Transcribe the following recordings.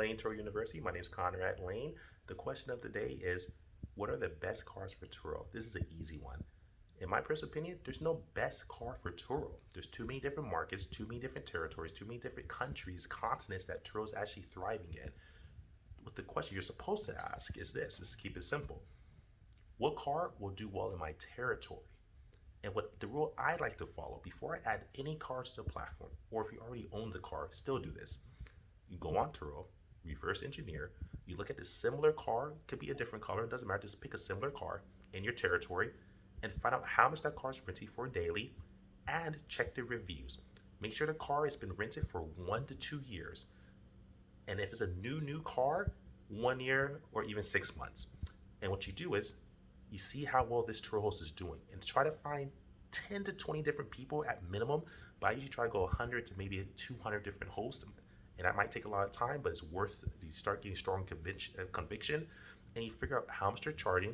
Lane Turo University. My name is Conrad Layn. The question of the day is, what are the best cars for Turo? This is an easy one. In my personal opinion, there's no best car for Turo. There's too many different markets, too many different territories, too many different countries, continents that Turo is actually thriving in. What the question you're supposed to ask is this, let's keep it simple. What car will do well in my territory? And what the rule I like to follow before I add any cars to the platform, or if you already own the car, still do this. You go on Turo, reverse engineer, you look at the similar car, could be a different color, it doesn't matter, just pick a similar car in your territory and find out how much that car is renting for daily and check the reviews. Make sure the car has been rented for 1 to 2 years. And if it's a new car, 1 year or even 6 months. And what you do is you see how well this Turo host is doing and try to find 10 to 20 different people at minimum, but I usually try to go 100 to maybe 200 different hosts. And that might take a lot of time, but it's worth it. You start getting strong conviction and you figure out how much they're charging,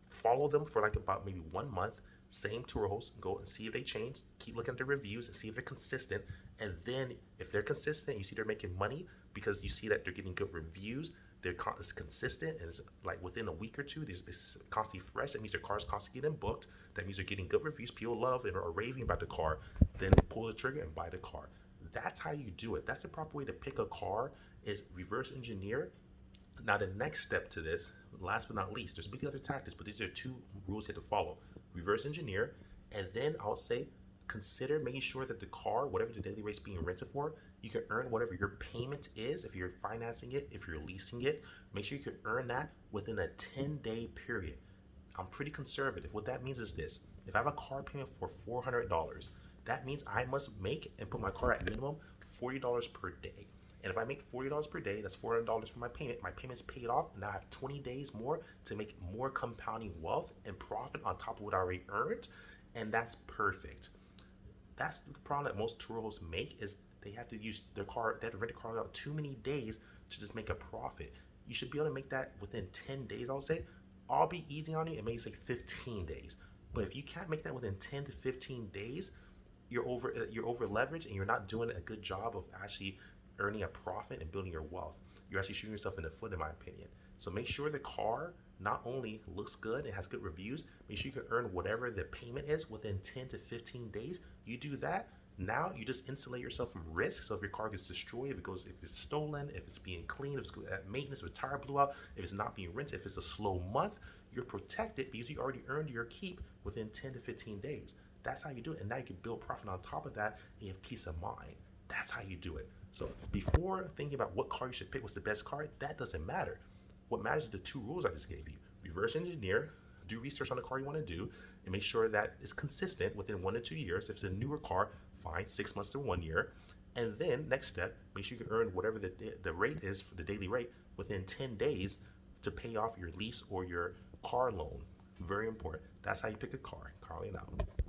follow them for like about maybe 1 month, same Turo host, go and see if they change, keep looking at their reviews and see if they're consistent. And then if they're consistent, you see they're making money because you see that they're getting good reviews, it's consistent, and it's like within a week or two, it's constantly fresh. That means their car's constantly getting booked. That means they're getting good reviews, people love and are raving about the car. Then pull the trigger and buy the car. That's how you do it. That's the proper way to pick a car, is reverse engineer. Now the next step to this, last but not least, there's many other tactics, but these are 2 rules you have to follow. Reverse engineer, and then I'll say consider making sure that the car, whatever the daily rate's being rented for, you can earn whatever your payment is. If you're financing it, if you're leasing it, make sure you can earn that within a 10-day period. I'm pretty conservative. What that means is this: if I have a car payment for $400, that means I must make and put my car at minimum $40 per day. And if I make $40 per day, that's $400 for my payment. My payment's paid off, and now I have 20 days more to make more compounding wealth and profit on top of what I already earned, and that's perfect. That's the problem that most Turo hosts make, is they have to use their car, they have to rent a car out too many days to just make a profit. You should be able to make that within 10 days, I'll say. I'll be easy on you and maybe say 15 days. But if you can't make that within 10 to 15 days, you're over leveraged and you're not doing a good job of actually earning a profit and building your wealth. You're actually shooting yourself in the foot, in my opinion. So make sure the car not only looks good and has good reviews, make sure you can earn whatever the payment is within 10 to 15 days. You do that, now you just insulate yourself from risk. So if your car gets destroyed, if it's stolen, if it's being cleaned, if it's at maintenance, if a tire blew out, if it's not being rented, if it's a slow month, you're protected because you already earned your keep within 10 to 15 days. That's how you do it. And now you can build profit on top of that and you have peace of mind. That's how you do it. So before thinking about what car you should pick, what's the best car, that doesn't matter. What matters is the 2 rules I just gave you. Reverse engineer, do research on the car you want to do, and make sure that it's consistent within 1 to 2 years. If it's a newer car, fine, 6 months to 1 year. And then next step, make sure you can earn whatever the rate is for the daily rate within 10 days to pay off your lease or your car loan. Very important. That's how you pick a car. Carly out.